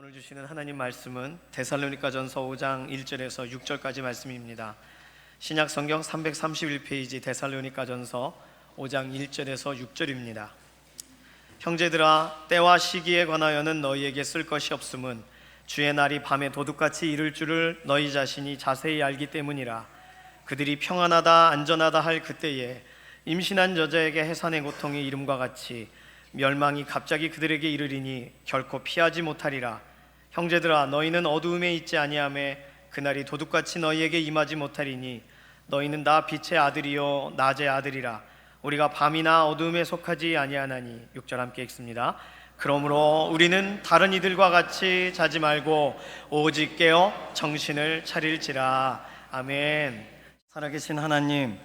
오늘 주시는 하나님 말씀은 데살로니가전서 5장 1절에서 6절까지 말씀입니다. 신약 성경 331페이지 데살로니가전서 5장 1절에서 6절입니다. 형제들아, 때와 시기에 관하여는 너희에게 쓸 것이 없음은 주의 날이 밤에 도둑같이 이를 줄을 너희 자신이 자세히 알기 때문이라. 그들이 평안하다 안전하다 할 그때에 임신한 여자에게 해산의 고통이 이름과 같이 멸망이 갑자기 그들에게 이르리니 결코 피하지 못하리라. 형제들아, 너희는 어두움에 있지 아니하매 그날이 도둑같이 너희에게 임하지 못하리니 너희는 다 빛의 아들이요 낮의 아들이라. 우리가 밤이나 어두움에 속하지 아니하나니. 6절 함께 읽습니다. 그러므로 우리는 다른 이들과 같이 자지 말고 오직 깨어 정신을 차릴지라. 아멘. 살아계신 하나님,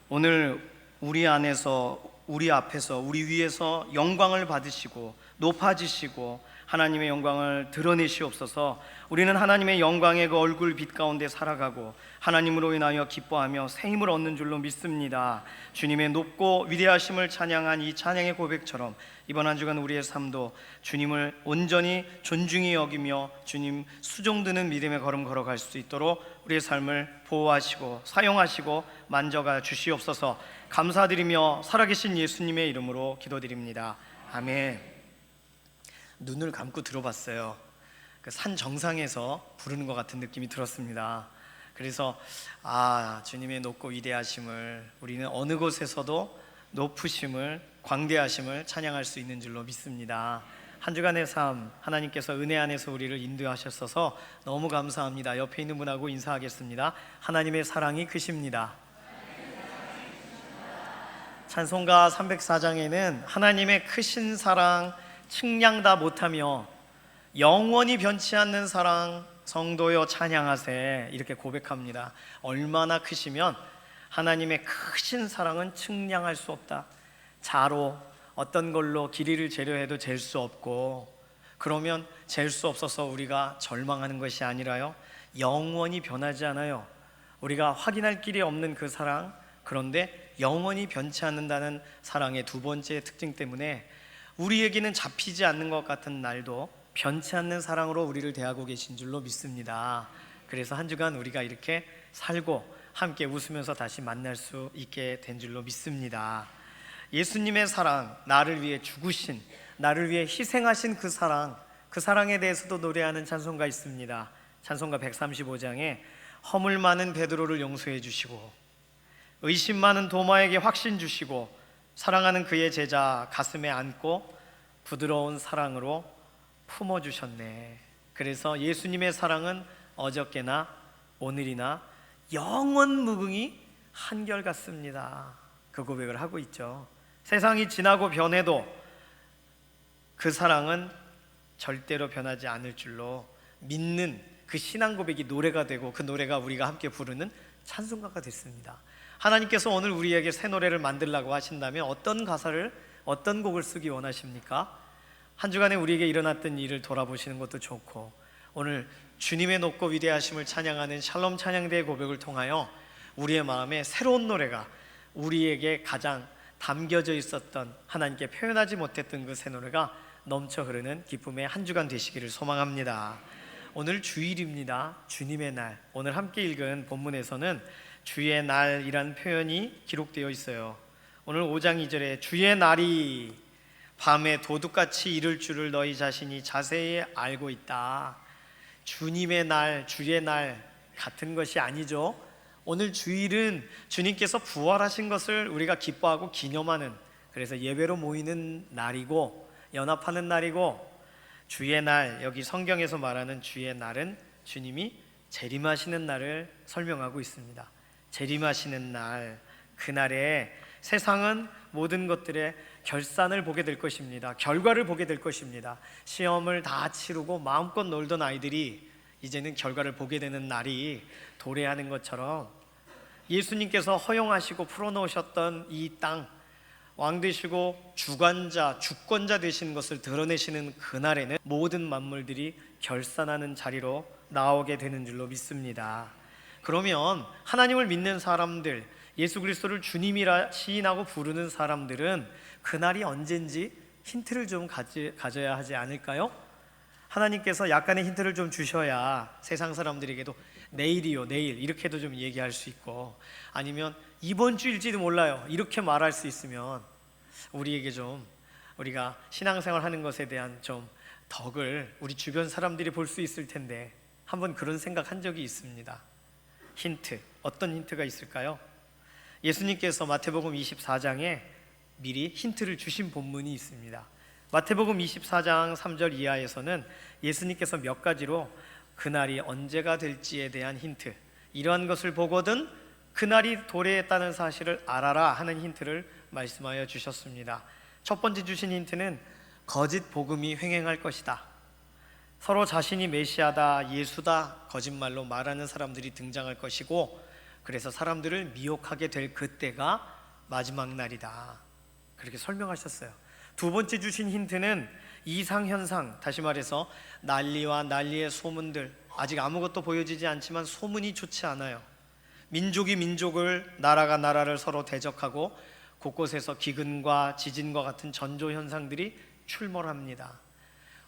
오늘 우리 안에서, 우리 앞에서, 우리 위에서 영광을 받으시고 높아지시고 하나님의 영광을 드러내시옵소서. 우리는 하나님의 영광의 그 얼굴 빛 가운데 살아가고 하나님으로 인하여 기뻐하며 새 힘을 얻는 줄로 믿습니다. 주님의 높고 위대하심을 찬양한 이 찬양의 고백처럼 이번 한 주간 우리의 삶도 주님을 온전히 존중히 여기며 주님 수종드는 믿음의 걸음 걸어갈 수 있도록 우리의 삶을 보호하시고 사용하시고 만져가 주시옵소서. 감사드리며 살아계신 예수님의 이름으로 기도드립니다. 아멘. 눈을 감고 들어봤어요. 그 산 정상에서 부르는 것 같은 느낌이 들었습니다. 그래서 주님의 높고 위대하심을, 우리는 어느 곳에서도 높으심을, 광대하심을 찬양할 수 있는 줄로 믿습니다. 한 주간의 삶, 하나님께서 은혜 안에서 우리를 인도하셨어서 너무 감사합니다. 옆에 있는 분하고 인사하겠습니다. 하나님의 사랑이 크십니다. 찬송가 304장에는 하나님의 크신 사랑 측량 다 못하며 영원히 변치 않는 사랑 성도여 찬양하세, 이렇게 고백합니다. 얼마나 크시면 하나님의 크신 사랑은 측량할 수 없다. 자로 어떤 걸로 길이를 재려 해도 잴 수 없고, 그러면 잴 수 없어서 우리가 절망하는 것이 아니라요, 영원히 변하지 않아요. 우리가 확인할 길이 없는 그 사랑, 그런데 영원히 변치 않는다는 사랑의 두 번째 특징 때문에 우리에게는 잡히지 않는 것 같은 날도 변치 않는 사랑으로 우리를 대하고 계신 줄로 믿습니다. 그래서 한 주간 우리가 이렇게 살고 함께 웃으면서 다시 만날 수 있게 된 줄로 믿습니다. 예수님의 사랑, 나를 위해 죽으신, 나를 위해 희생하신 그 사랑, 그 사랑에 대해서도 노래하는 찬송가 있습니다. 찬송가 135장에 허물 많은 베드로를 용서해 주시고 의심 많은 도마에게 확신 주시고 사랑하는 그의 제자 가슴에 안고 부드러운 사랑으로 품어주셨네. 그래서 예수님의 사랑은 어저께나 오늘이나 영원 무궁히 한결같습니다. 그 고백을 하고 있죠. 세상이 지나고 변해도 그 사랑은 절대로 변하지 않을 줄로 믿는 그 신앙 고백이 노래가 되고, 그 노래가 우리가 함께 부르는 찬송가가 됐습니다. 하나님께서 오늘 우리에게 새 노래를 만들라고 하신다면 어떤 가사를, 어떤 곡을 쓰기 원하십니까? 한 주간에 우리에게 일어났던 일을 돌아보시는 것도 좋고, 오늘 주님의 높고 위대하심을 찬양하는 샬롬 찬양대의 고백을 통하여 우리의 마음에 새로운 노래가, 우리에게 가장 담겨져 있었던, 하나님께 표현하지 못했던 그 새 노래가 넘쳐 흐르는 기쁨의 한 주간 되시기를 소망합니다. 오늘 주일입니다. 주님의 날. 오늘 함께 읽은 본문에서는 주의 날이란 표현이 기록되어 있어요. 오늘 5장 2절에 주의 날이 밤에 도둑같이 이를 줄을 너희 자신이 자세히 알고 있다. 주님의 날, 주의 날 같은 것이 아니죠. 오늘 주일은 주님께서 부활하신 것을 우리가 기뻐하고 기념하는, 그래서 예배로 모이는 날이고 연합하는 날이고, 주의 날, 여기 성경에서 말하는 주의 날은 주님이 재림하시는 날을 설명하고 있습니다. 재림하시는 날, 그날에 세상은 모든 것들의 결산을 보게 될 것입니다. 결과를 보게 될 것입니다. 시험을 다 치르고 마음껏 놀던 아이들이 이제는 결과를 보게 되는 날이 도래하는 것처럼, 예수님께서 허용하시고 풀어놓으셨던 이 땅, 왕 되시고 주관자, 주권자 되시는 것을 드러내시는 그날에는 모든 만물들이 결산하는 자리로 나오게 되는 줄로 믿습니다. 그러면 하나님을 믿는 사람들, 예수 그리스도를 주님이라 시인하고 부르는 사람들은 그날이 언젠지 힌트를 좀 가져야 하지 않을까요? 하나님께서 약간의 힌트를 좀 주셔야 세상 사람들에게도 내일이요, 내일 이렇게도 좀 얘기할 수 있고, 아니면 이번 주일지도 몰라요 이렇게 말할 수 있으면 우리에게 좀, 우리가 신앙생활 하는 것에 대한 좀 덕을 우리 주변 사람들이 볼 수 있을 텐데, 한번 그런 생각 한 적이 있습니다. 힌트, 어떤 힌트가 있을까요? 예수님께서 마태복음 24장에 미리 힌트를 주신 본문이 있습니다. 마태복음 24장 3절 이하에서는 예수님께서 몇 가지로 그날이 언제가 될지에 대한 힌트, 이러한 것을 보거든 그날이 도래했다는 사실을 알아라 하는 힌트를 말씀하여 주셨습니다. 첫 번째 주신 힌트는 거짓 복음이 횡행할 것이다. 서로 자신이 메시아다, 예수다 거짓말로 말하는 사람들이 등장할 것이고, 그래서 사람들을 미혹하게 될 그때가 마지막 날이다, 그렇게 설명하셨어요. 두 번째 주신 힌트는 이상현상, 다시 말해서 난리와 난리의 소문들, 아직 아무것도 보여지지 않지만 소문이 좋지 않아요. 민족이 민족을, 나라가 나라를 서로 대적하고 곳곳에서 기근과 지진과 같은 전조 현상들이 출몰합니다.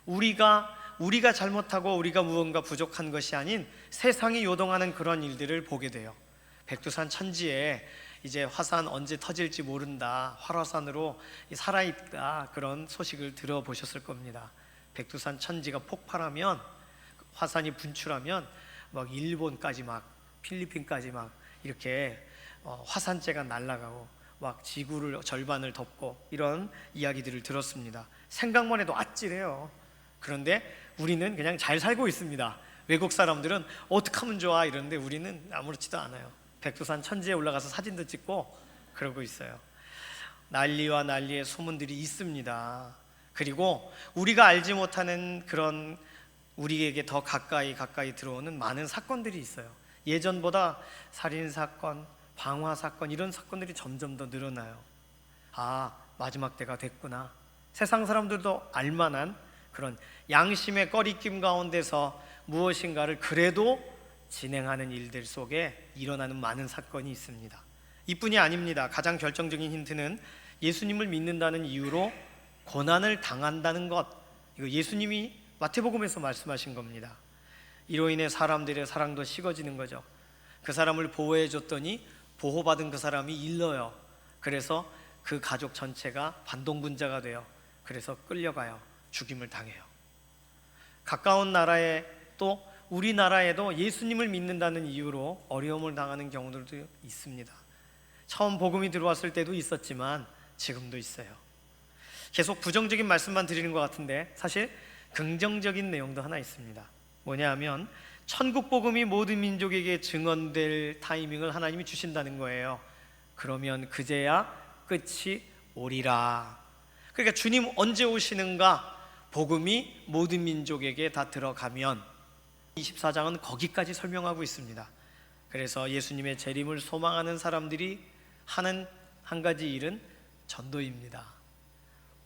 우리가 잘못하고 우리가 무언가 부족한 것이 아닌 세상이 요동하는 그런 일들을 보게 돼요. 백두산 천지에 이제 화산 언제 터질지 모른다, 활화산으로 살아있다, 그런 소식을 들어보셨을 겁니다. 백두산 천지가 폭발하면, 화산이 분출하면 막 일본까지, 막 필리핀까지 막 이렇게 화산재가 날아가고 막 지구를 절반을 덮고, 이런 이야기들을 들었습니다. 생각만 해도 아찔해요. 그런데 우리는 그냥 잘 살고 있습니다. 외국 사람들은 어떻게 하면 좋아 이러는데 우리는 아무렇지도 않아요. 백두산 천지에 올라가서 사진도 찍고 그러고 있어요. 난리와 난리의 소문들이 있습니다. 그리고 우리가 알지 못하는 그런, 우리에게 더 가까이 들어오는 많은 사건들이 있어요. 예전보다 살인사건, 방화사건, 이런 사건들이 점점 더 늘어나요. 아, 마지막 때가 됐구나. 세상 사람들도 알만한 그런 양심의 꺼리낌 가운데서 무엇인가를 그래도 진행하는 일들 속에 일어나는 많은 사건이 있습니다. 이뿐이 아닙니다. 가장 결정적인 힌트는 예수님을 믿는다는 이유로 고난을 당한다는 것, 이거 예수님이 마태복음에서 말씀하신 겁니다. 이로 인해 사람들의 사랑도 식어지는 거죠. 그 사람을 보호해 줬더니 보호받은 그 사람이 잃어요. 그래서 그 가족 전체가 반동분자가 돼요. 그래서 끌려가요. 죽임을 당해요. 가까운 나라에, 또 우리나라에도 예수님을 믿는다는 이유로 어려움을 당하는 경우들도 있습니다. 처음 복음이 들어왔을 때도 있었지만 지금도 있어요. 계속 부정적인 말씀만 드리는 것 같은데 사실 긍정적인 내용도 하나 있습니다. 뭐냐 하면 천국 복음이 모든 민족에게 증언될 타이밍을 하나님이 주신다는 거예요. 그러면 그제야 끝이 오리라. 그러니까 주님 언제 오시는가? 복음이 모든 민족에게 다 들어가면. 24장은 거기까지 설명하고 있습니다. 그래서 예수님의 재림을 소망하는 사람들이 하는 한 가지 일은 전도입니다.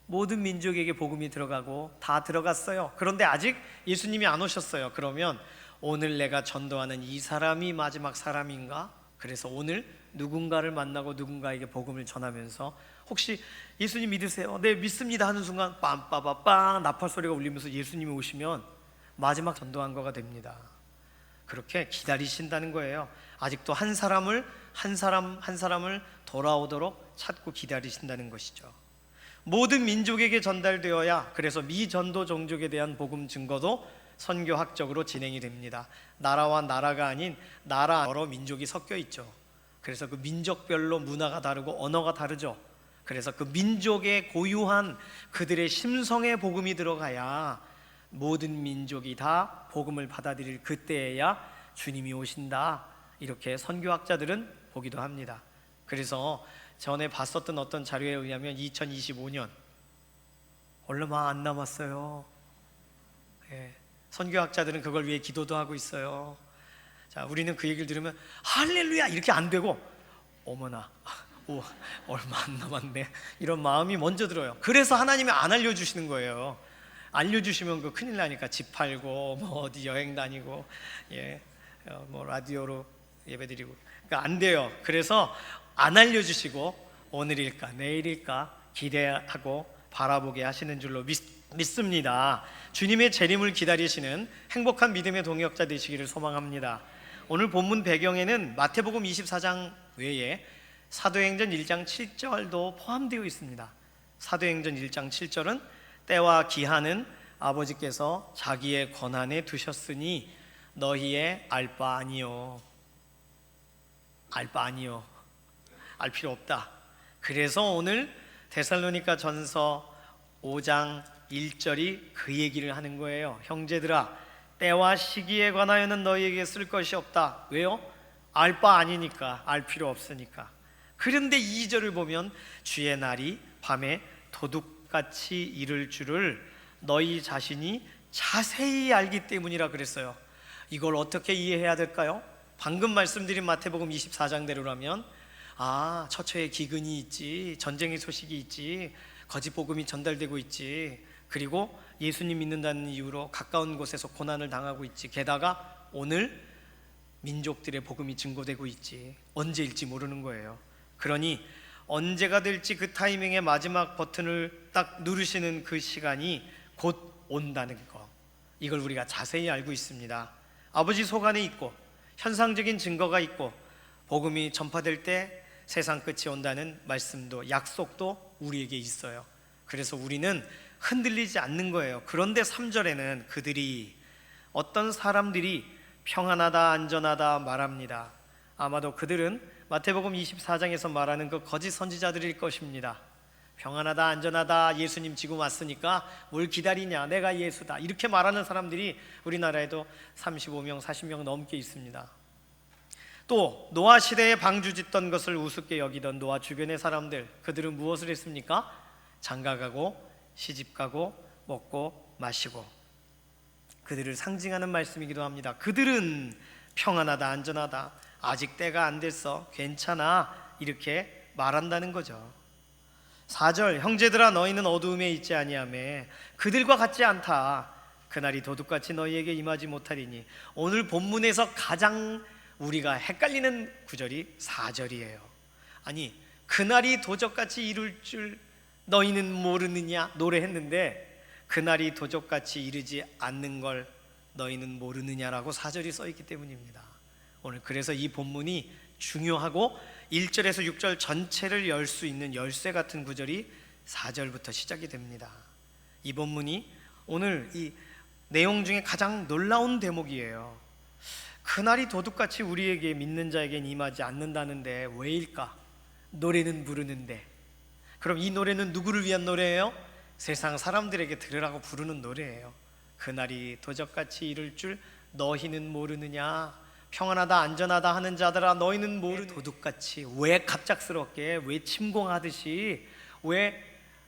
모든 민족에게 복음이 들어가고 다 들어갔어요. 그런데 아직 예수님이 안 오셨어요. 그러면 오늘 내가 전도하는 이 사람이 마지막 사람인가? 그래서 오늘 누군가를 만나고 누군가에게 복음을 전하면서, 혹시 예수님 믿으세요? 네, 믿습니다 하는 순간 빰빠바빵 나팔 소리가 울리면서 예수님이 오시면 마지막 전도한 거가 됩니다. 그렇게 기다리신다는 거예요. 아직도 한 사람을 돌아오도록 찾고 기다리신다는 것이죠. 모든 민족에게 전달되어야, 그래서 미전도 종족에 대한 복음 증거도 선교학적으로 진행이 됩니다. 나라와 나라가 아닌 나라, 여러 민족이 섞여 있죠. 그래서 그 민족별로 문화가 다르고 언어가 다르죠. 그래서 그 민족의 고유한 그들의 심성의 복음이 들어가야 모든 민족이 다 복음을 받아들일 그때에야 주님이 오신다, 이렇게 선교학자들은 보기도 합니다. 그래서 전에 봤었던 어떤 자료에 의하면 2025년 얼마 안 남았어요. 선교학자들은 그걸 위해 기도도 하고 있어요. 자, 우리는 그 얘기를 들으면 할렐루야 이렇게 안 되고, 어머나 얼마 안 남았네, 이런 마음이 먼저 들어요. 그래서 하나님이 안 알려주시는 거예요. 알려주시면 그 큰일 나니까 집 팔고 뭐 어디 여행 다니고 뭐 라디오로 예배드리고, 그러니까 안 돼요. 그래서 안 알려주시고 오늘일까 내일일까 기대하고 바라보게 하시는 줄로 믿습니다. 주님의 재림을 기다리시는 행복한 믿음의 동역자 되시기를 소망합니다. 오늘 본문 배경에는 마태복음 24장 외에 사도행전 1장 7절도 포함되어 있습니다. 사도행전 1장 7절은 때와 기한은 아버지께서 자기의 권한에 두셨으니 너희의 알 바 아니요. 알 바 아니요. 알 필요 없다. 그래서 오늘 데살로니가 전서 5장 1절이 그 얘기를 하는 거예요. 형제들아, 때와 시기에 관하여는 너희에게 쓸 것이 없다. 왜요? 알 바 아니니까, 알 필요 없으니까. 그런데 2절을 보면 주의 날이 밤에 도둑같이 이를 줄을 너희 자신이 자세히 알기 때문이라 그랬어요. 이걸 어떻게 이해해야 될까요? 방금 말씀드린 마태복음 24장대로라면 처처에 기근이 있지, 전쟁의 소식이 있지, 거짓 복음이 전달되고 있지, 그리고 예수님 믿는다는 이유로 가까운 곳에서 고난을 당하고 있지, 게다가 오늘 민족들의 복음이 증거되고 있지, 언제일지 모르는 거예요. 그러니 언제가 될지 그 타이밍에 마지막 버튼을 딱 누르시는 그 시간이 곧 온다는 거, 이걸 우리가 자세히 알고 있습니다. 아버지 속 안에 있고 현상적인 증거가 있고 복음이 전파될 때 세상 끝이 온다는 말씀도, 약속도 우리에게 있어요. 그래서 우리는 흔들리지 않는 거예요. 그런데 3절에는 그들이, 어떤 사람들이 평안하다 안전하다 말합니다. 아마도 그들은 마태복음 24장에서 말하는 그 거짓 선지자들일 것입니다. 평안하다 안전하다, 예수님 지금 왔으니까 뭘 기다리냐, 내가 예수다, 이렇게 말하는 사람들이 우리나라에도 35명 40명 넘게 있습니다. 또 노아 시대에 방주 짓던 것을 우습게 여기던 노아 주변의 사람들, 그들은 무엇을 했습니까? 장가가고 시집가고 먹고 마시고, 그들을 상징하는 말씀이기도 합니다. 그들은 평안하다 안전하다, 아직 때가 안 됐어, 괜찮아, 이렇게 말한다는 거죠. 4절, 형제들아 너희는 어두움에 있지 아니하며 그들과 같지 않다. 그날이 도둑같이 너희에게 임하지 못하리니. 오늘 본문에서 가장 우리가 헷갈리는 구절이 4절이에요. 아니, 그날이 도적같이 이룰 줄 너희는 모르느냐 노래했는데, 그날이 도적같이 이르지 않는 걸 너희는 모르느냐라고 4절이 써있기 때문입니다. 오늘 그래서 이 본문이 중요하고 1절에서 6절 전체를 열 수 있는 열쇠 같은 구절이 4절부터 시작이 됩니다. 이 본문이 오늘 이 내용 중에 가장 놀라운 대목이에요. 그날이 도둑같이 우리에게, 믿는 자에겐 임하지 않는다는데 왜일까? 노래는 부르는데. 그럼 이 노래는 누구를 위한 노래예요? 세상 사람들에게 들으라고 부르는 노래예요. 그날이 도적같이 이룰 줄 너희는 모르느냐. 평안하다 안전하다 하는 자들아 너희는 모르느냐. 도둑같이, 왜 갑작스럽게, 왜 침공하듯이, 왜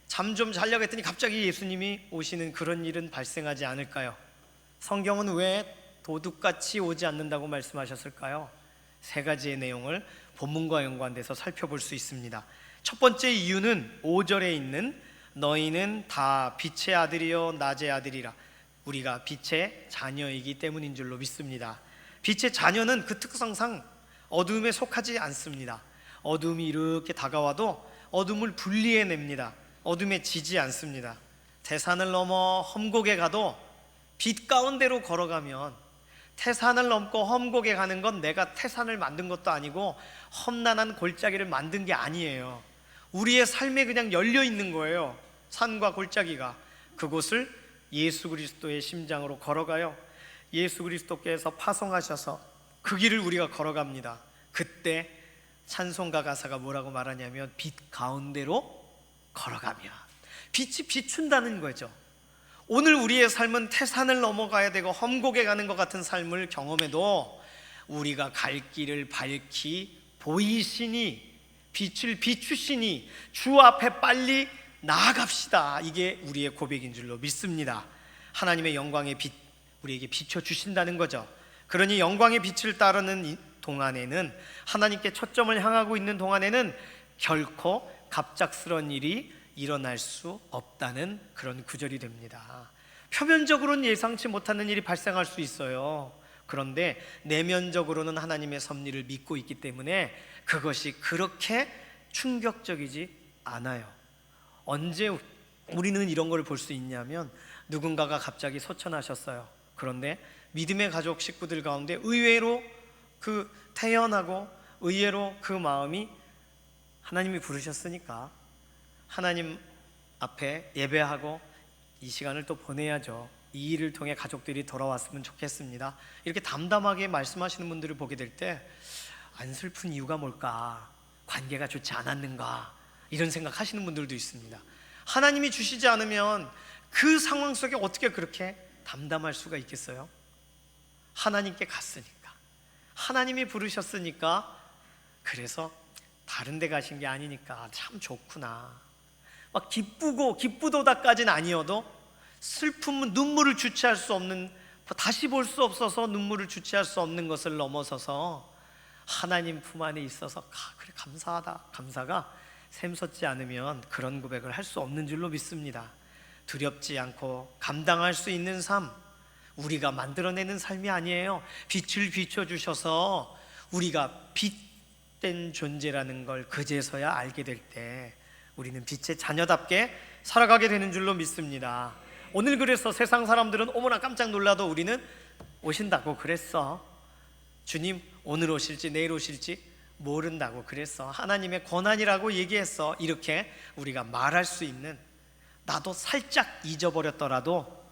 잠 좀 자려고 했더니 갑자기 예수님이 오시는 그런 일은 발생하지 않을까요? 성경은 왜 도둑같이 오지 않는다고 말씀하셨을까요? 세 가지의 내용을 본문과 연관돼서 살펴볼 수 있습니다. 첫 번째 이유는 5절에 있는 너희는 다 빛의 아들이요 낮의 아들이라, 우리가 빛의 자녀이기 때문인 줄로 믿습니다. 빛의 자녀는 그 특성상 어두움에 속하지 않습니다. 어두움이 이렇게 다가와도 어둠을 분리해냅니다. 어둠에 지지 않습니다. 태산을 넘어 험곡에 가도 빛 가운데로 걸어가면, 태산을 넘고 험곡에 가는 건 내가 태산을 만든 것도 아니고 험난한 골짜기를 만든 게 아니에요. 우리의 삶에 그냥 열려 있는 거예요. 산과 골짜기가. 그곳을 예수 그리스도의 심장으로 걸어가요. 예수 그리스도께서 파송하셔서 그 길을 우리가 걸어갑니다. 그때 찬송가 가사가 뭐라고 말하냐면, 빛 가운데로 걸어가면, 빛이 비춘다는 거죠. 오늘 우리의 삶은 태산을 넘어가야 되고 험곡에 가는 것 같은 삶을 경험해도 우리가 갈 길을 밝히 보이시니, 빛을 비추시니 주 앞에 빨리 나아갑시다. 이게 우리의 고백인 줄로 믿습니다. 하나님의 영광의 빛, 우리에게 비춰주신다는 거죠. 그러니 영광의 빛을 따르는 이 동안에는, 하나님께 초점을 향하고 있는 동안에는 결코 갑작스러운 일이 일어날 수 없다는 그런 구절이 됩니다. 표면적으로는 예상치 못하는 일이 발생할 수 있어요. 그런데 내면적으로는 하나님의 섭리를 믿고 있기 때문에 그것이 그렇게 충격적이지 않아요. 언제 우리는 이런 걸 볼 수 있냐면, 누군가가 갑자기 소천하셨어요. 그런데 믿음의 가족 식구들 가운데 의외로 그 태연하고 의외로 그 마음이, 하나님이 부르셨으니까 하나님 앞에 예배하고 이 시간을 또 보내야죠. 이 일을 통해 가족들이 돌아왔으면 좋겠습니다. 이렇게 담담하게 말씀하시는 분들을 보게 될 때 안 슬픈 이유가 뭘까? 관계가 좋지 않았는가? 이런 생각하시는 분들도 있습니다. 하나님이 주시지 않으면 그 상황 속에 어떻게 그렇게 담담할 수가 있겠어요? 하나님께 갔으니까, 하나님이 부르셨으니까, 그래서 다른 데 가신 게 아니니까 참 좋구나. 막 기쁘도다까지는 아니어도 슬픔은 눈물을 주체할 수 없는, 다시 볼 수 없어서 눈물을 주체할 수 없는 것을 넘어서서 하나님 품 안에 있어서 그래 감사하다, 감사가 샘솟지 않으면 그런 고백을 할 수 없는 줄로 믿습니다. 두렵지 않고 감당할 수 있는 삶, 우리가 만들어내는 삶이 아니에요. 빛을 비춰주셔서 우리가 빛된 존재라는 걸 그제서야 알게 될 때 우리는 빛의 자녀답게 살아가게 되는 줄로 믿습니다. 오늘 그래서 세상 사람들은 어머나 깜짝 놀라도 우리는 오신다고 그랬어, 주님 오늘 오실지 내일 오실지 모른다고 그랬어, 하나님의 권한이라고 얘기했어, 이렇게 우리가 말할 수 있는, 나도 살짝 잊어버렸더라도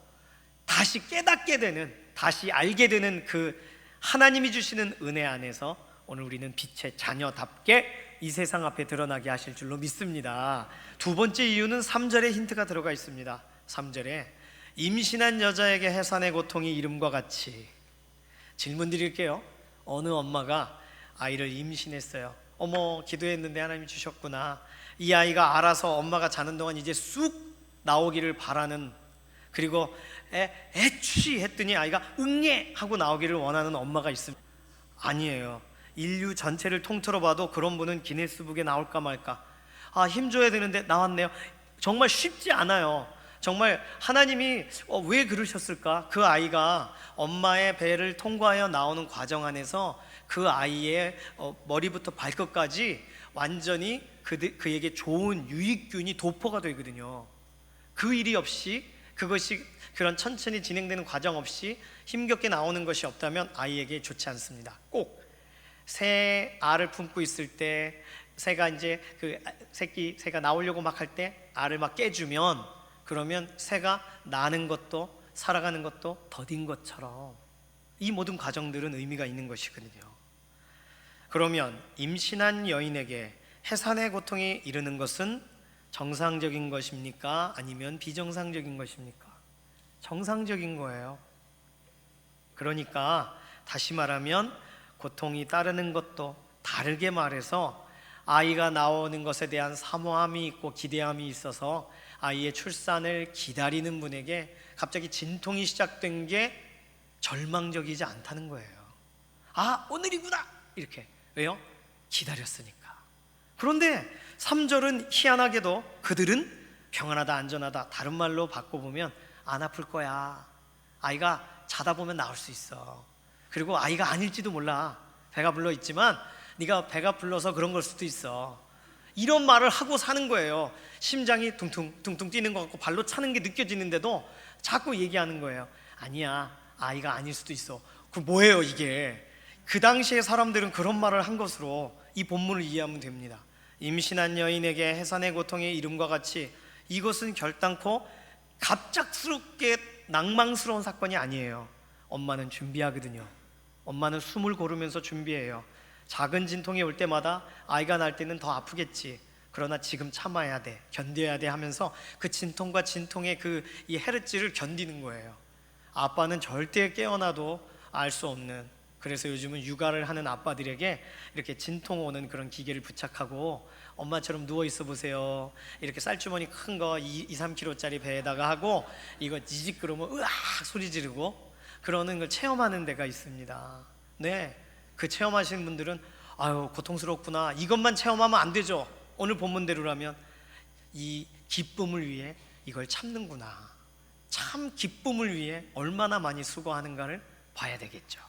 다시 깨닫게 되는, 다시 알게 되는 그 하나님이 주시는 은혜 안에서 오늘 우리는 빛의 자녀답게 이 세상 앞에 드러나게 하실 줄로 믿습니다. 두 번째 이유는 3절에 힌트가 들어가 있습니다. 3절에 임신한 여자에게 해산의 고통이 이름과 같이. 질문 드릴게요. 어느 엄마가 아이를 임신했어요. 어머, 기도했는데 하나님이 주셨구나. 이 아이가 알아서 엄마가 자는 동안 이제 쑥 나오기를 바라는, 그리고 애취 했더니 아이가 응애 하고 나오기를 원하는 엄마가 있습니다. 아니에요. 인류 전체를 통틀어 봐도 그런 분은 기네스북에 나올까 말까. 힘줘야 되는데 나왔네요. 정말 쉽지 않아요. 정말 하나님이 왜 그러셨을까? 그 아이가 엄마의 배를 통과하여 나오는 과정 안에서 그 아이의 머리부터 발끝까지 완전히 그에게 좋은 유익균이 도포가 되거든요. 그 일이 없이, 그것이 그런 천천히 진행되는 과정 없이 힘겹게 나오는 것이 없다면 아이에게 좋지 않습니다. 꼭 새 알을 품고 있을 때, 새가 이제 그 새가 나오려고 막 할 때 알을 막 깨주면, 그러면 새가 나는 것도 살아가는 것도 더딘 것처럼 이 모든 과정들은 의미가 있는 것이거든요. 그러면 임신한 여인에게 해산의 고통이 이르는 것은 정상적인 것입니까? 아니면 비정상적인 것입니까? 정상적인 거예요. 그러니까 다시 말하면 고통이 따르는 것도, 다르게 말해서 아이가 나오는 것에 대한 사모함이 있고 기대함이 있어서 아이의 출산을 기다리는 분에게 갑자기 진통이 시작된 게 절망적이지 않다는 거예요. 오늘이구나, 이렇게. 왜요? 기다렸으니까. 그런데 3절은 희한하게도 그들은 평안하다, 안전하다, 다른 말로 바꿔보면 안 아플 거야, 아이가 자다 보면 나올 수 있어, 그리고 아이가 아닐지도 몰라, 배가 불러 있지만 네가 배가 불러서 그런 걸 수도 있어, 이런 말을 하고 사는 거예요. 심장이 둥퉁 뛰는 것 같고 발로 차는 게 느껴지는데도 자꾸 얘기하는 거예요. 아니야, 아이가 아닐 수도 있어. 그 뭐예요 이게? 그 당시에 사람들은 그런 말을 한 것으로 이 본문을 이해하면 됩니다. 임신한 여인에게 해산의 고통의 이름과 같이, 이것은 결단코 갑작스럽게 낭망스러운 사건이 아니에요. 엄마는 준비하거든요. 엄마는 숨을 고르면서 준비해요. 작은 진통이 올 때마다 아이가 날 때는 더 아프겠지, 그러나 지금 참아야 돼, 견뎌야 돼 하면서 그 진통과 진통의 이 헤르츠를 견디는 거예요. 아빠는 절대 깨어나도 알 수 없는, 그래서 요즘은 육아를 하는 아빠들에게 이렇게 진통 오는 그런 기계를 부착하고 엄마처럼 누워 있어 보세요, 이렇게 쌀주머니 큰 거 2-3kg짜리 배에다가 하고 이거 지직 그러면 으악 소리 지르고 그러는 걸 체험하는 데가 있습니다. 네, 그 체험하시는 분들은 아유 고통스럽구나, 이것만 체험하면 안 되죠. 오늘 본문대로라면 이 기쁨을 위해 이걸 참는구나, 참 기쁨을 위해 얼마나 많이 수고하는가를 봐야 되겠죠.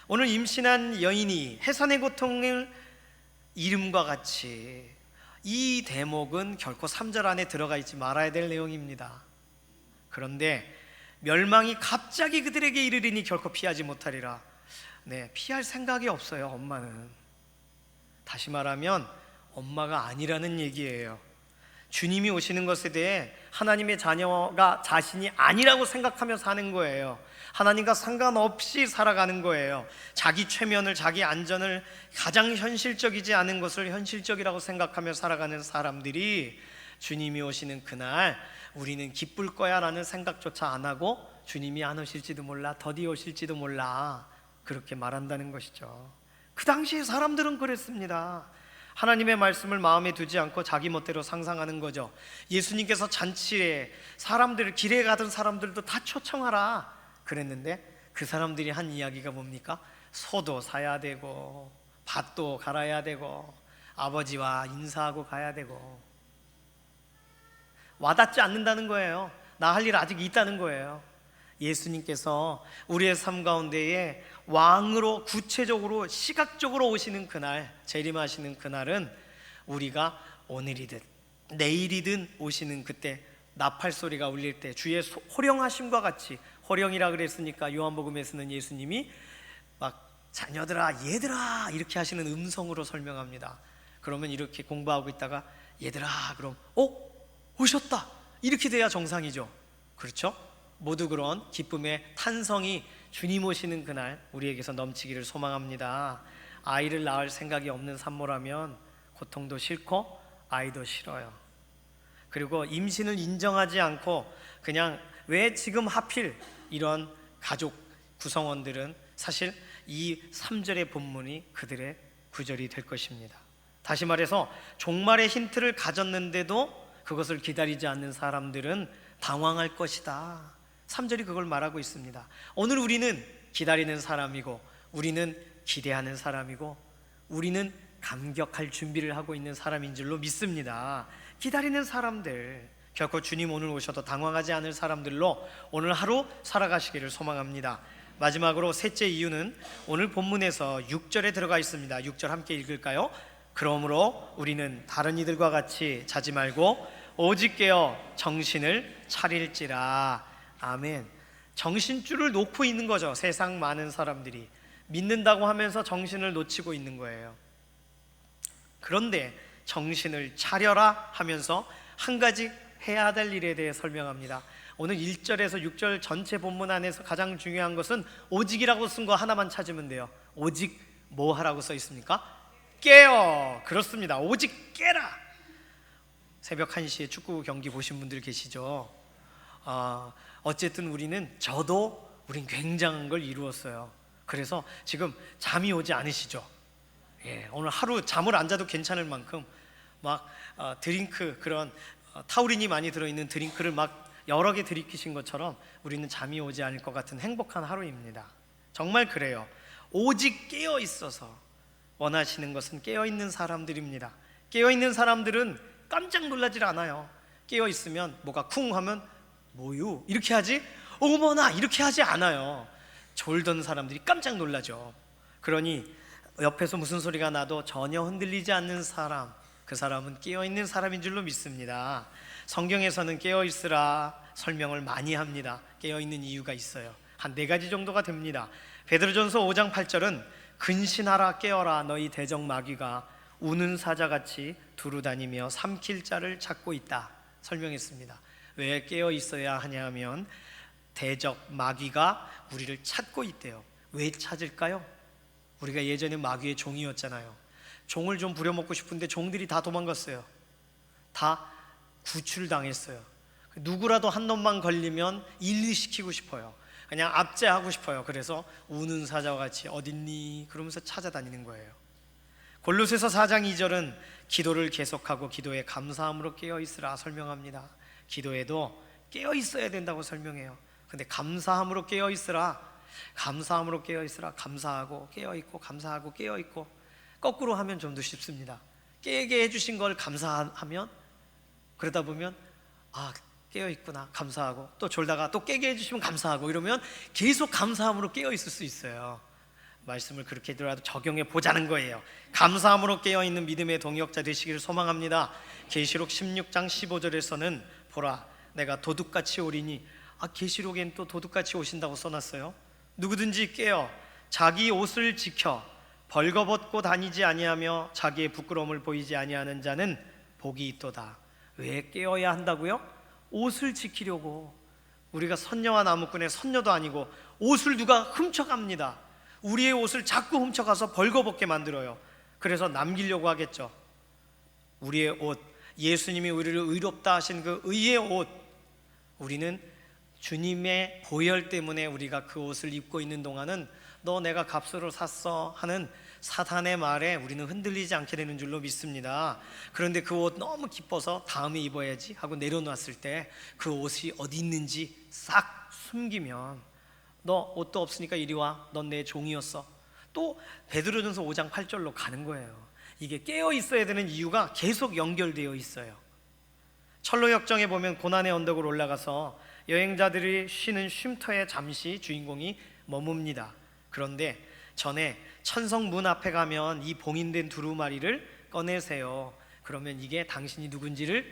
오늘 임신한 여인이 해산의 고통을 이름과 같이, 이 대목은 결코 3절 안에 들어가 있지 말아야 될 내용입니다. 그런데 멸망이 갑자기 그들에게 이르리니 결코 피하지 못하리라. 네, 피할 생각이 없어요. 엄마는. 다시 말하면 엄마가 아니라는 얘기예요. 주님이 오시는 것에 대해 하나님의 자녀가 자신이 아니라고 생각하며 사는 거예요. 하나님과 상관없이 살아가는 거예요. 자기 최면을, 자기 안전을, 가장 현실적이지 않은 것을 현실적이라고 생각하며 살아가는 사람들이 주님이 오시는 그날 우리는 기쁠 거야 라는 생각조차 안 하고 주님이 안 오실지도 몰라, 더디 오실지도 몰라, 그렇게 말한다는 것이죠. 그 당시에 사람들은 그랬습니다. 하나님의 말씀을 마음에 두지 않고 자기 멋대로 상상하는 거죠. 예수님께서 잔치에 사람들을, 길에 가던 사람들도 다 초청하라 그랬는데 그 사람들이 한 이야기가 뭡니까? 소도 사야 되고 밭도 갈아야 되고 아버지와 인사하고 가야 되고, 와닿지 않는다는 거예요. 나 할 일 아직 있다는 거예요. 예수님께서 우리의 삶 가운데에 왕으로 구체적으로 시각적으로 오시는 그날, 재림하시는 그날은 우리가 오늘이든 내일이든 오시는 그때 나팔 소리가 울릴 때 주의 호령하심과 같이, 호령이라 그랬으니까 요한복음에서는 예수님이 막 자녀들아 얘들아 이렇게 하시는 음성으로 설명합니다. 그러면 이렇게 공부하고 있다가 얘들아 그럼 오셨다 이렇게 돼야 정상이죠. 그렇죠? 모두 그런 기쁨의 탄성이 주님 오시는 그날 우리에게서 넘치기를 소망합니다. 아이를 낳을 생각이 없는 산모라면 고통도 싫고 아이도 싫어요. 그리고 임신을 인정하지 않고 그냥 왜 지금 하필 이런 가족 구성원들은 사실 이 3절의 본문이 그들의 구절이 될 것입니다. 다시 말해서 종말의 힌트를 가졌는데도 그것을 기다리지 않는 사람들은 당황할 것이다. 3절이 그걸 말하고 있습니다. 오늘 우리는 기다리는 사람이고, 우리는 기대하는 사람이고, 우리는 감격할 준비를 하고 있는 사람인 줄로 믿습니다. 기다리는 사람들, 결코 주님 오늘 오셔도 당황하지 않을 사람들로 오늘 하루 살아가시기를 소망합니다. 마지막으로 셋째 이유는 오늘 본문에서 6절에 들어가 있습니다. 6절 함께 읽을까요? 그러므로 우리는 다른 이들과 같이 자지 말고 오직 깨어 정신을 차릴지라. 아멘. 정신줄을 놓고 있는 거죠. 세상 많은 사람들이 믿는다고 하면서 정신을 놓치고 있는 거예요. 그런데 정신을 차려라 하면서 한 가지 해야 될 일에 대해 설명합니다. 오늘 1절에서 6절 전체 본문 안에서 가장 중요한 것은 오직이라고 쓴 거 하나만 찾으면 돼요. 오직 뭐 하라고 써 있습니까? 깨어. 그렇습니다. 오직 깨라. 새벽 1시에 축구 경기 보신 분들 계시죠? 어쨌든 우리는 굉장한 걸 이루었어요. 그래서 지금 잠이 오지 않으시죠? 오늘 하루 잠을 안 자도 괜찮을 만큼 막 드링크, 그런 타우린이 많이 들어있는 드링크를 막 여러 개 들이키신 것처럼 우리는 잠이 오지 않을 것 같은 행복한 하루입니다. 정말 그래요. 오직 깨어 있어서 원하시는 것은 깨어 있는 사람들입니다. 깨어 있는 사람들은 깜짝 놀라질 않아요. 깨어 있으면 뭐가 쿵 하면 뭐유 이렇게 하지, 어머나 이렇게 하지 않아요. 졸던 사람들이 깜짝 놀라죠. 그러니 옆에서 무슨 소리가 나도 전혀 흔들리지 않는 사람, 그 사람은 깨어있는 사람인 줄로 믿습니다. 성경에서는 깨어있으라 설명을 많이 합니다. 깨어있는 이유가 있어요. 한 4가지 정도가 됩니다. 베드로전서 5장 8절은 근신하라 깨어라 너희 대적 마귀가 우는 사자같이 두루다니며 삼킬 자를 찾고 있다 설명했습니다. 왜 깨어 있어야 하냐면 대적 마귀가 우리를 찾고 있대요. 왜 찾을까요? 우리가 예전에 마귀의 종이었잖아요. 종을 좀 부려먹고 싶은데 종들이 다 도망갔어요. 다 구출당했어요. 누구라도 한 놈만 걸리면 일리시키고 싶어요. 그냥 압제하고 싶어요. 그래서 우는 사자와 같이 어딨니? 그러면서 찾아다니는 거예요. 골로새서 4장 2절은 기도를 계속하고 기도에 감사함으로 깨어있으라 설명합니다. 기도에도 깨어있어야 된다고 설명해요. 근데 감사함으로 깨어있으라, 감사함으로 깨어있으라, 감사하고 깨어있고 감사하고 깨어있고, 거꾸로 하면 좀 더 쉽습니다. 깨게 해주신 걸 감사하면, 그러다 보면 깨어있구나 감사하고, 또 졸다가 또 깨게 해주시면 감사하고, 이러면 계속 감사함으로 깨어있을 수 있어요. 말씀을 그렇게라도 적용해 보자는 거예요. 감사함으로 깨어있는 믿음의 동역자 되시기를 소망합니다. 계시록 16장 15절에서는 보라 내가 도둑같이 오리니, 계시록엔 또 도둑같이 오신다고 써놨어요. 누구든지 깨어 자기 옷을 지켜 벌거벗고 다니지 아니하며 자기의 부끄러움을 보이지 아니하는 자는 복이 있도다. 왜 깨어야 한다고요? 옷을 지키려고. 우리가 선녀와 나무꾼의 선녀도 아니고 옷을 누가 훔쳐갑니다. 우리의 옷을 자꾸 훔쳐가서 벌거벗게 만들어요. 그래서 남기려고 하겠죠. 우리의 옷, 예수님이 우리를 의롭다 하신 그 의의 옷, 우리는 주님의 보혈 때문에 우리가 그 옷을 입고 있는 동안은 너 내가 값으로 샀어 하는 사탄의 말에 우리는 흔들리지 않게 되는 줄로 믿습니다. 그런데 그 옷 너무 기뻐서 다음에 입어야지 하고 내려놨을 때 그 옷이 어디 있는지 싹 숨기면, 너 옷도 없으니까 이리 와, 넌 내 종이었어, 또 베드로전서 5장 8절로 가는 거예요. 이게 깨어 있어야 되는 이유가 계속 연결되어 있어요. 철로 역정에 보면 고난의 언덕을 올라가서 여행자들이 쉬는 쉼터에 잠시 주인공이 머뭅니다. 그런데 전에 천성 문 앞에 가면 이 봉인된 두루마리를 꺼내세요. 그러면 이게 당신이 누군지를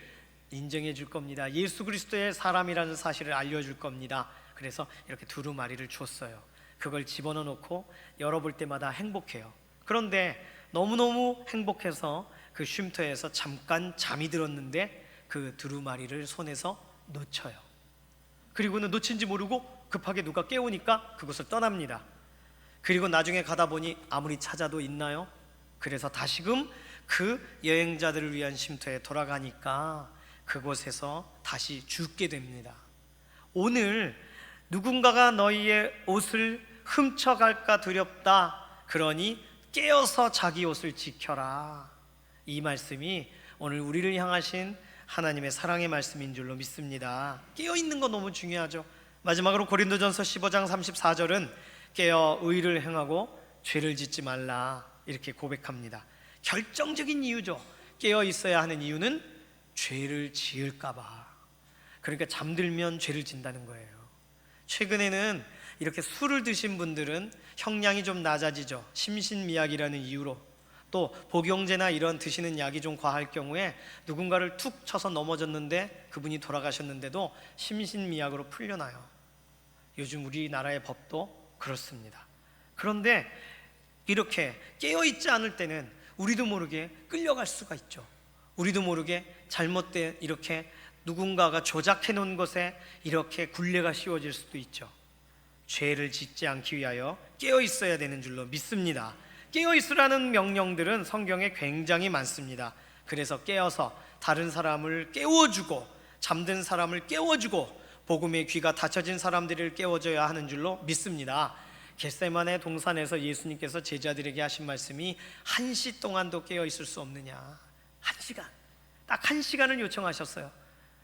인정해 줄 겁니다. 예수 그리스도의 사람이라는 사실을 알려줄 겁니다. 그래서 이렇게 두루마리를 줬어요. 그걸 집어넣어 놓고 열어볼 때마다 행복해요. 그런데 너무너무 행복해서 그 쉼터에서 잠깐 잠이 들었는데 그 두루마리를 손에서 놓쳐요. 그리고는 놓친지 모르고 급하게 누가 깨우니까 그곳을 떠납니다. 그리고 나중에 가다 보니 아무리 찾아도 있나요? 그래서 다시금 그 여행자들을 위한 쉼터에 돌아가니까 그곳에서 다시 죽게 됩니다. 오늘 누군가가 너희의 옷을 훔쳐갈까 두렵다. 그러니 깨어서 자기 옷을 지켜라. 이 말씀이 오늘 우리를 향하신 하나님의 사랑의 말씀인 줄로 믿습니다. 깨어있는 거 너무 중요하죠. 마지막으로 고린도전서 15장 34절은 깨어 의를 행하고 죄를 짓지 말라 이렇게 고백합니다. 결정적인 이유죠. 깨어 있어야 하는 이유는 죄를 지을까 봐. 그러니까 잠들면 죄를 진다는 거예요. 최근에는 이렇게 술을 드신 분들은 형량이 좀 낮아지죠. 심신미약이라는 이유로. 또 복용제나 이런 드시는 약이 좀 과할 경우에 누군가를 툭 쳐서 넘어졌는데 그분이 돌아가셨는데도 심신미약으로 풀려나요. 요즘 우리나라의 법도 그렇습니다. 그런데 이렇게 깨어있지 않을 때는 우리도 모르게 끌려갈 수가 있죠. 우리도 모르게 잘못된 이렇게 누군가가 조작해 놓은 것에 이렇게 굴레가 씌워질 수도 있죠. 죄를 짓지 않기 위하여 깨어 있어야 되는 줄로 믿습니다. 깨어 있으라는 명령들은 성경에 굉장히 많습니다. 그래서 깨어서 다른 사람을 깨워주고 잠든 사람을 깨워주고 복음의 귀가 닫혀진 사람들을 깨워줘야 하는 줄로 믿습니다. 겟세마네 동산에서 예수님께서 제자들에게 하신 말씀이 1시 동안도 깨어 있을 수 없느냐. 1시간, 딱 1시간을 요청하셨어요.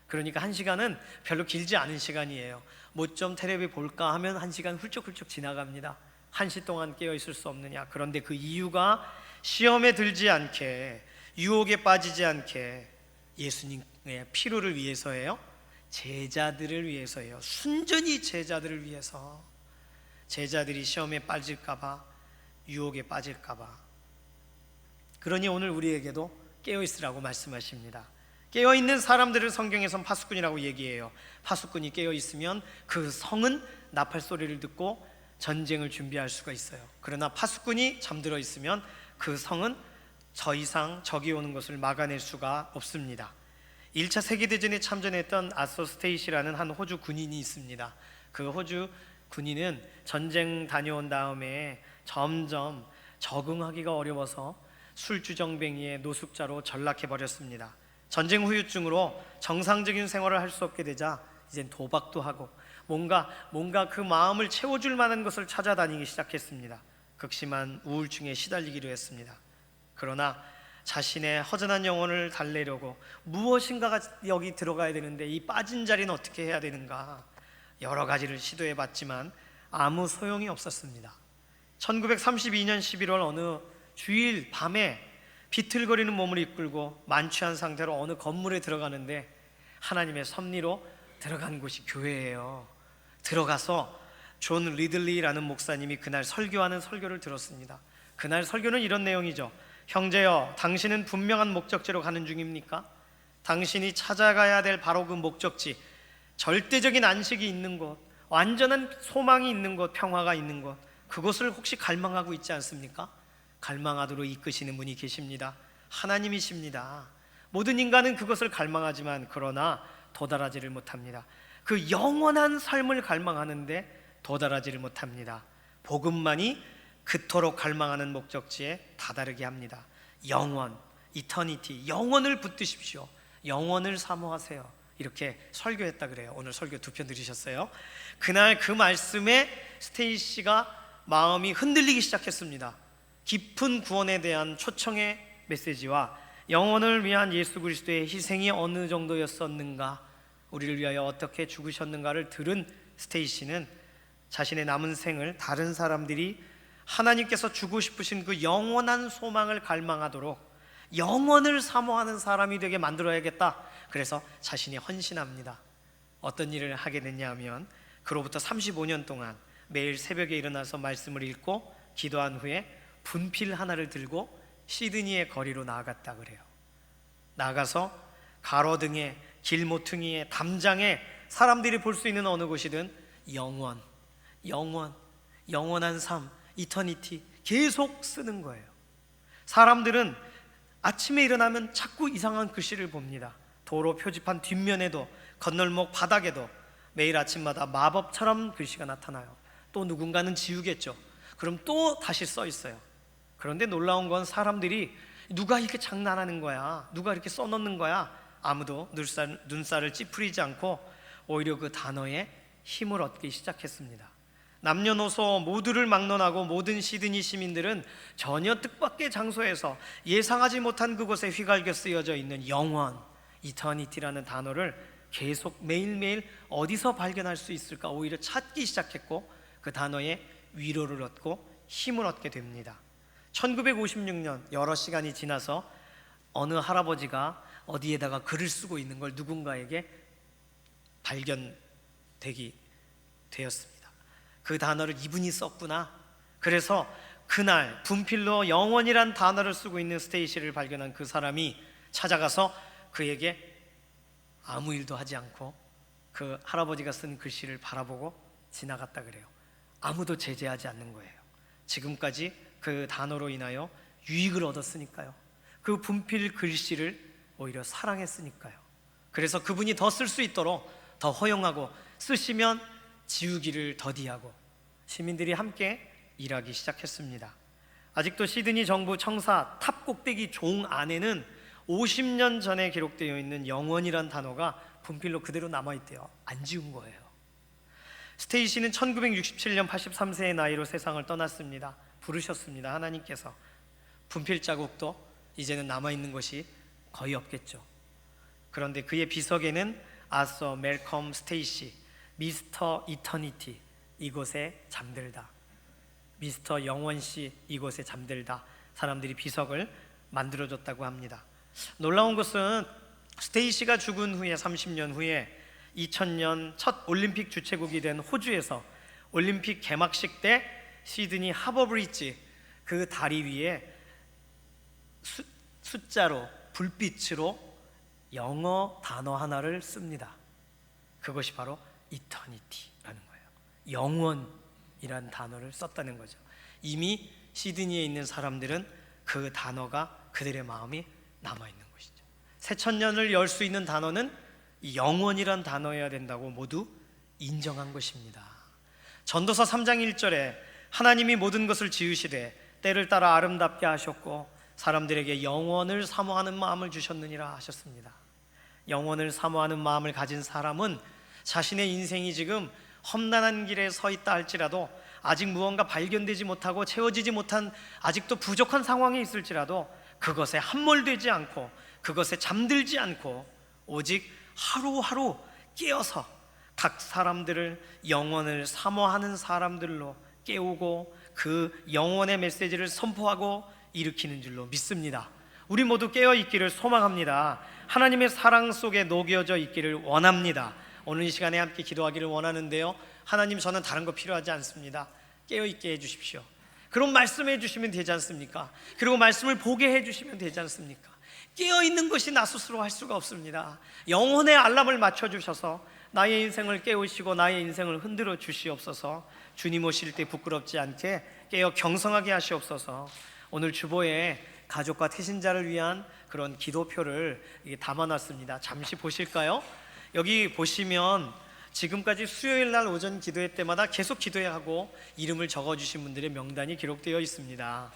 그러니까 1시간은 별로 길지 않은 시간이에요. 뭐 좀 텔레비 볼까 하면 1시간 훌쩍훌쩍 지나갑니다. 1시 동안 깨어 있을 수 없느냐. 그런데 그 이유가 시험에 들지 않게, 유혹에 빠지지 않게 예수님의 필요를 위해서예요. 제자들을 위해서예요. 순전히 제자들을 위해서. 제자들이 시험에 빠질까봐, 유혹에 빠질까봐. 그러니 오늘 우리에게도 깨어있으라고 말씀하십니다. 깨어있는 사람들을 성경에선 파수꾼이라고 얘기해요. 파수꾼이 깨어있으면 그 성은 나팔 소리를 듣고 전쟁을 준비할 수가 있어요. 그러나 파수꾼이 잠들어 있으면 그 성은 더 이상 적이 오는 것을 막아낼 수가 없습니다. 1차 세계대전에 참전했던 아소 스테이시라는 한 호주 군인이 있습니다. 그 호주 군인은 전쟁 다녀온 다음에 점점 적응하기가 어려워서 술주정뱅이의 노숙자로 전락해버렸습니다. 전쟁 후유증으로 정상적인 생활을 할 수 없게 되자 이젠 도박도 하고 뭔가 그 마음을 채워줄 만한 것을 찾아다니기 시작했습니다. 극심한 우울증에 시달리기도 했습니다. 그러나 자신의 허전한 영혼을 달래려고 무엇인가가 여기 들어가야 되는데 이 빠진 자리는 어떻게 해야 되는가, 여러 가지를 시도해봤지만 아무 소용이 없었습니다. 1932년 11월 어느 주일 밤에 비틀거리는 몸을 이끌고 만취한 상태로 어느 건물에 들어가는데 하나님의 섭리로 들어간 곳이 교회예요. 들어가서 존 리들리라는 목사님이 그날 설교하는 설교를 들었습니다. 그날 설교는 이런 내용이죠. 형제여, 당신은 분명한 목적지로 가는 중입니까? 당신이 찾아가야 될 바로 그 목적지, 절대적인 안식이 있는 곳, 완전한 소망이 있는 곳, 평화가 있는 곳, 그곳을 혹시 갈망하고 있지 않습니까? 갈망하도록 이끄시는 분이 계십니다. 하나님이십니다. 모든 인간은 그것을 갈망하지만 그러나 도달하지를 못합니다. 그 영원한 삶을 갈망하는데 도달하지를 못합니다. 복음만이 그토록 갈망하는 목적지에 다다르게 합니다. 영원, 이터니티, 영원을 붙드십시오. 영원을 사모하세요. 이렇게 설교했다 그래요. 오늘 설교 2편 들으셨어요? 그날 그 말씀에 스테이시가 마음이 흔들리기 시작했습니다. 깊은 구원에 대한 초청의 메시지와 영혼을 위한 예수 그리스도의 희생이 어느 정도였었는가, 우리를 위하여 어떻게 죽으셨는가를 들은 스테이시는 자신의 남은 생을 다른 사람들이 하나님께서 주고 싶으신 그 영원한 소망을 갈망하도록 영원을 사모하는 사람이 되게 만들어야겠다. 그래서 자신이 헌신합니다. 어떤 일을 하게 됐냐 하면 그로부터 35년 동안 매일 새벽에 일어나서 말씀을 읽고 기도한 후에 분필 하나를 들고 시드니의 거리로 나아갔다 그래요. 나가서 가로등에, 길모퉁이에, 담장에 사람들이 볼 수 있는 어느 곳이든 영원, 영원한 삶, 이터니티 계속 쓰는 거예요. 사람들은 아침에 일어나면 자꾸 이상한 글씨를 봅니다. 도로 표지판 뒷면에도 건널목 바닥에도 매일 아침마다 마법처럼 글씨가 나타나요. 또 누군가는 지우겠죠. 그럼 또 다시 써 있어요. 그런데 놀라운 건 사람들이 누가 이렇게 장난하는 거야, 누가 이렇게 써놓는 거야, 아무도 눈살을 찌푸리지 않고 오히려 그 단어에 힘을 얻기 시작했습니다. 남녀노소 모두를 막론하고 모든 시드니 시민들은 전혀 뜻밖의 장소에서 예상하지 못한 그곳에 휘갈겨 쓰여져 있는 영원, 이터니티라는 단어를 계속 매일매일 어디서 발견할 수 있을까 오히려 찾기 시작했고 그 단어에 위로를 얻고 힘을 얻게 됩니다. 1956년 여러 시간이 지나서 어느 할아버지가 어디에다가 글을 쓰고 있는 걸 누군가에게 발견되기 되었습니다. 그 단어를 이분이 썼구나. 그래서 그날 분필로 영원이란 단어를 쓰고 있는 스테이시를 발견한 그 사람이 찾아가서 그에게 아무 일도 하지 않고 그 할아버지가 쓴 글씨를 바라보고 지나갔다 그래요. 아무도 제재하지 않는 거예요. 지금까지 그 단어로 인하여 유익을 얻었으니까요. 그 분필 글씨를 오히려 사랑했으니까요. 그래서 그분이 더 쓸 수 있도록 더 허용하고 쓰시면 지우기를 더디하고 시민들이 함께 일하기 시작했습니다. 아직도 시드니 정부 청사 탑 꼭대기 종 안에는 50년 전에 기록되어 있는 영원이란 단어가 분필로 그대로 남아있대요. 안 지운 거예요. 스테이시는 1967년 83세의 나이로 세상을 떠났습니다. 부르셨습니다. 하나님께서. 분필 자국도 이제는 남아있는 것이 거의 없겠죠. 그런데 그의 비석에는 아서 멜컴 스테이시, 미스터 이터니티, 이곳에 잠들다, 미스터 영원시, 이곳에 잠들다, 사람들이 비석을 만들어줬다고 합니다. 놀라운 것은 스테이시가 죽은 후에 30년 후에 2000년 첫 올림픽 주최국이 된 호주에서 올림픽 개막식 때 시드니 하버 브리지 그 다리 위에 숫자로 불빛으로 영어 단어 하나를 씁니다. 그것이 바로 이터니티라는 거예요. 영원이란 단어를 썼다는 거죠. 이미 시드니에 있는 사람들은 그 단어가 그들의 마음이 남아있는 것이죠. 새천년을 열 수 있는 단어는 영원이란 단어여야 된다고 모두 인정한 것입니다. 전도서 3장 1절에 하나님이 모든 것을 지으시되 때를 따라 아름답게 하셨고 사람들에게 영원을 사모하는 마음을 주셨느니라 하셨습니다. 영원을 사모하는 마음을 가진 사람은 자신의 인생이 지금 험난한 길에 서 있다 할지라도 아직 무언가 발견되지 못하고 채워지지 못한 아직도 부족한 상황에 있을지라도 그것에 함몰되지 않고 그것에 잠들지 않고 오직 하루하루 깨어서 각 사람들을 영원을 사모하는 사람들로 깨우고 그 영원의 메시지를 선포하고 일으키는 줄로 믿습니다. 우리 모두 깨어 있기를 소망합니다. 하나님의 사랑 속에 녹여져 있기를 원합니다. 오늘 이 시간에 함께 기도하기를 원하는데요, 하나님 저는 다른 거 필요하지 않습니다. 깨어있게 해주십시오. 그럼 말씀해 주시면 되지 않습니까? 그리고 말씀을 보게 해주시면 되지 않습니까? 깨어있는 것이 나 스스로 할 수가 없습니다. 영혼의 알람을 맞춰주셔서 나의 인생을 깨우시고 나의 인생을 흔들어 주시옵소서. 주님 오실 때 부끄럽지 않게 깨어 경성하게 하시옵소서. 오늘 주보에 가족과 태신자를 위한 그런 기도표를 담아놨습니다. 잠시 보실까요? 여기 보시면 지금까지 수요일 날 오전 기도회 때마다 계속 기도하고 이름을 적어주신 분들의 명단이 기록되어 있습니다.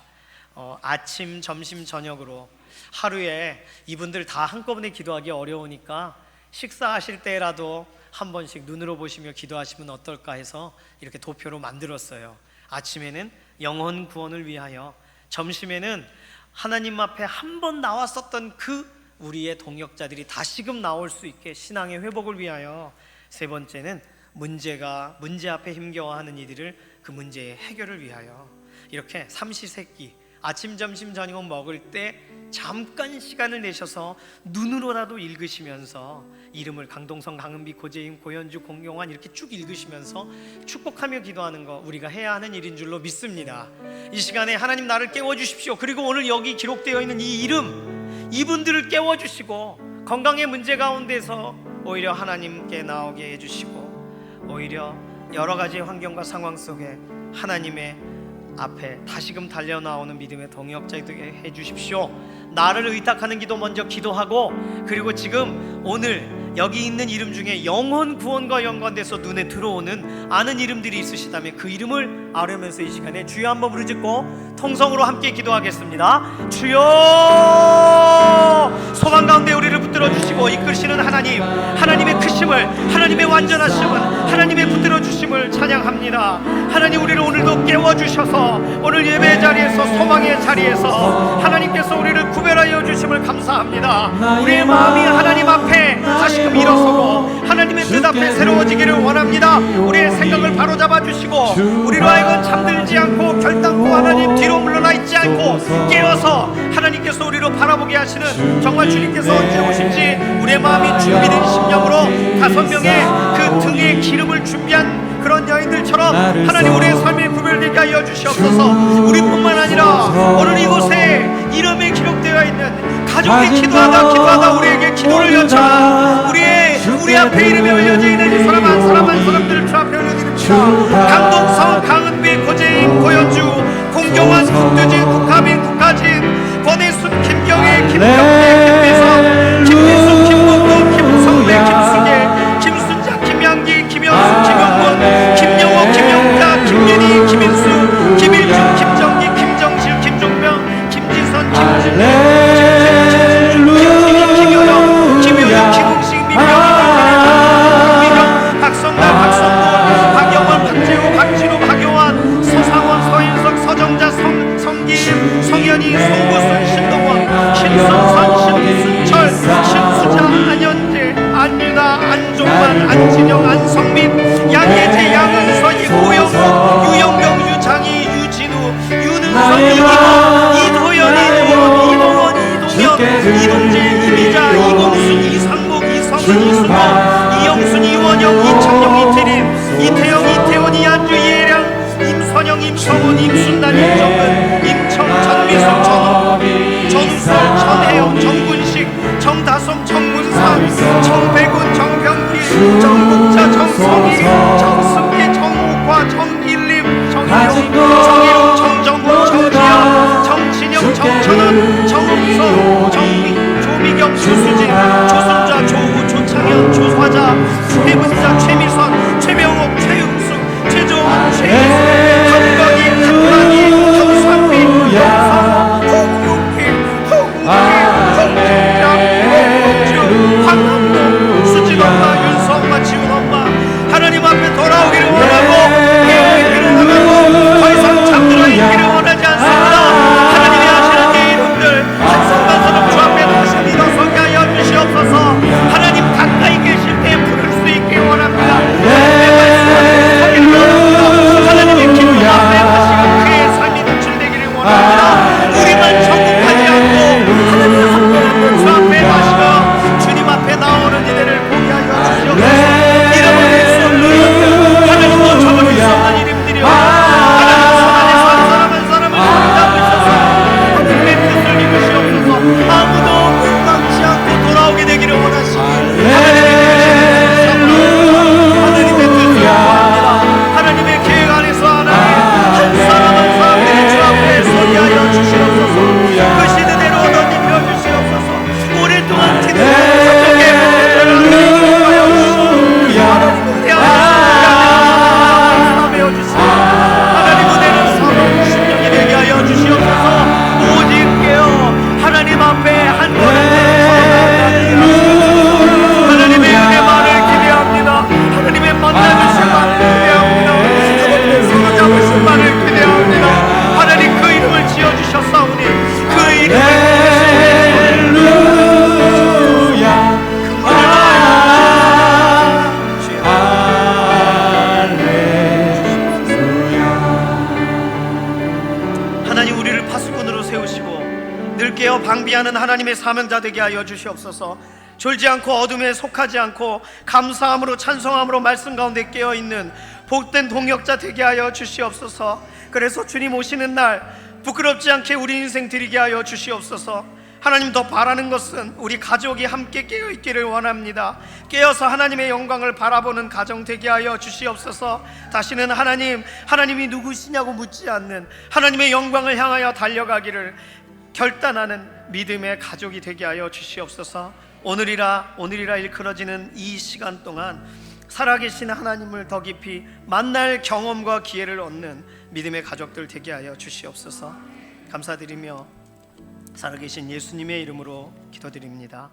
아침, 점심, 저녁으로 하루에 이분들 다 한꺼번에 기도하기 어려우니까 식사하실 때라도 한 번씩 눈으로 보시며 기도하시면 어떨까 해서 이렇게 도표로 만들었어요. 아침에는 영혼 구원을 위하여, 점심에는 하나님 앞에 한 번 나왔었던 그 우리의 동역자들이 다시금 나올 수 있게 신앙의 회복을 위하여, 세 번째는 문제 앞에 힘겨워하는 이들을 그 문제의 해결을 위하여, 이렇게 삼시세끼 아침, 점심, 저녁 먹을 때 잠깐 시간을 내셔서 눈으로라도 읽으시면서 이름을 강동성, 강은비, 고재임, 고현주, 공용환 이렇게 쭉 읽으시면서 축복하며 기도하는 거 우리가 해야 하는 일인 줄로 믿습니다. 이 시간에 하나님 나를 깨워주십시오. 그리고 오늘 여기 기록되어 있는 이 이름, 이분들을 깨워주시고 건강의 문제 가운데서 오히려 하나님께 나오게 해주시고, 오히려 여러 가지 환경과 상황 속에 하나님의 앞에 다시금 달려나오는 믿음의 동역자 되게 해주십시오. 나를 의탁하는 기도 먼저 기도하고, 그리고 지금 오늘 여기 있는 이름 중에 영혼 구원과 연관돼서 눈에 들어오는 아는 이름들이 있으시다면 그 이름을 아뢰면서 이 시간에 주여 한번 부르짖고 통성으로 함께 기도하겠습니다. 주여! 소망 가운데 우리를 붙들어 주시고 이끌시는 하나님, 하나님의 크심을, 하나님의 완전하심을, 하나님의 붙들어 주심을 찬양합니다. 하나님, 우리를 오늘도 깨워주셔서 오늘 예배 자리에서, 소망의 자리에서 하나님께서 우리를 구별하여 주심을 감사합니다. 우리의 마음이 하나님 앞에 다시금 일어서고 하나님의 뜻 앞에 새로워지기를 원합니다. 우리의 생각을 바로잡아 주시고 우리로 하여금 잠들지 않고 결단코 하나님 뒤로 물러나 있지 않고 깨어서 하나님께서 우리로 바라보게 하시는, 정말 주님께서 언제 오실지 우리의 마음이 준비된 심령으로 5명의 그 등에 기름을 준비한 그런 여인들처럼 하나님 우리의 삶에 구별되게 하여 주시옵소서. 우리뿐만 아니라 오늘 이곳에 이름에 기록되어 있는 가족이 기도하다 우리에게 기도를 요청한 우리 앞에 이름이 올려져 있는 이 사람 한 사람들을 주 앞에 올려드립니다. 강동성, 강은비, 고재임, 고현주, 공경환, 국두진, 국하민, 국하진, 권혜순, 김경애, 김경태, 김미성, 김미숙, 김문도, 김성배, 김수계, 김순자, 김양기, 김영수, 김영문, 김영호, 김영자, 김민희, 김인수, 김일중, 김정기, 김정실, 김종명, 김지선, 김진래, 김효영, 김웅식, 민경, 박성달, 박성문, 박영원, 박재호, 박진우, 박용환, 서상원, 서인석, 서정자, 성기임, 성현이, 송구순, 신동원, 신성선, 신순철, 신수자, 안현재, 안유나, 안종만, 안진영, 안성민, 양예재, 양은서, 이호영, 유영경, 유장희, 유진우, 윤은성, 이도현, 이동원, 이동현, 이동재, 이미자, 이공순, 이상목, 이성은, 이승호, 이영순, 이원영, 이창영, 이태림, 이태영, 이태원, 이한주, 이혜량, 임선영, 임성훈, 임순단, 임정은, 임청, 전미숙, 전우설, 전혜영, 정군식, 정다솜, 정문상, 정배군, 정병길, 정국자, 정성희, 정승기, 정욱화, 정일림, 정희용, 정희용, 정정우, 정지영, 정진영, 정천원, 정웅서, 조미경, 조수진, 조순자, 조우, 조창현, 조화자, 최문자, 최미선, 최명옥, 최흥숙, 최종훈, 최희수, 강건희, 강만희, 강상민, 홍용필, 황홍주, 황항모, 수진엄마, 윤서엄마, 지훈엄마, 하나님 앞에 세우시고 늘 깨어 방비하는 하나님의 사명자 되게 하여 주시옵소서. 졸지 않고 어둠에 속하지 않고 감사함으로 찬송함으로 말씀 가운데 깨어있는 복된 동역자 되게 하여 주시옵소서. 그래서 주님 오시는 날 부끄럽지 않게 우리 인생 드리게 하여 주시옵소서. 하나님, 더 바라는 것은 우리 가족이 함께 깨어있기를 원합니다. 깨어서 하나님의 영광을 바라보는 가정 되게 하여 주시옵소서. 다시는 하나님이 누구시냐고 묻지 않는 하나님의 영광을 향하여 달려가기를 결단하는 믿음의 가족이 되게 하여 주시옵소서. 오늘이라 일컬어지는 이 시간 동안 살아계신 하나님을 더 깊이 만날 경험과 기회를 얻는 믿음의 가족들 되게 하여 주시옵소서. 감사드리며 살아계신 예수님의 이름으로 기도드립니다.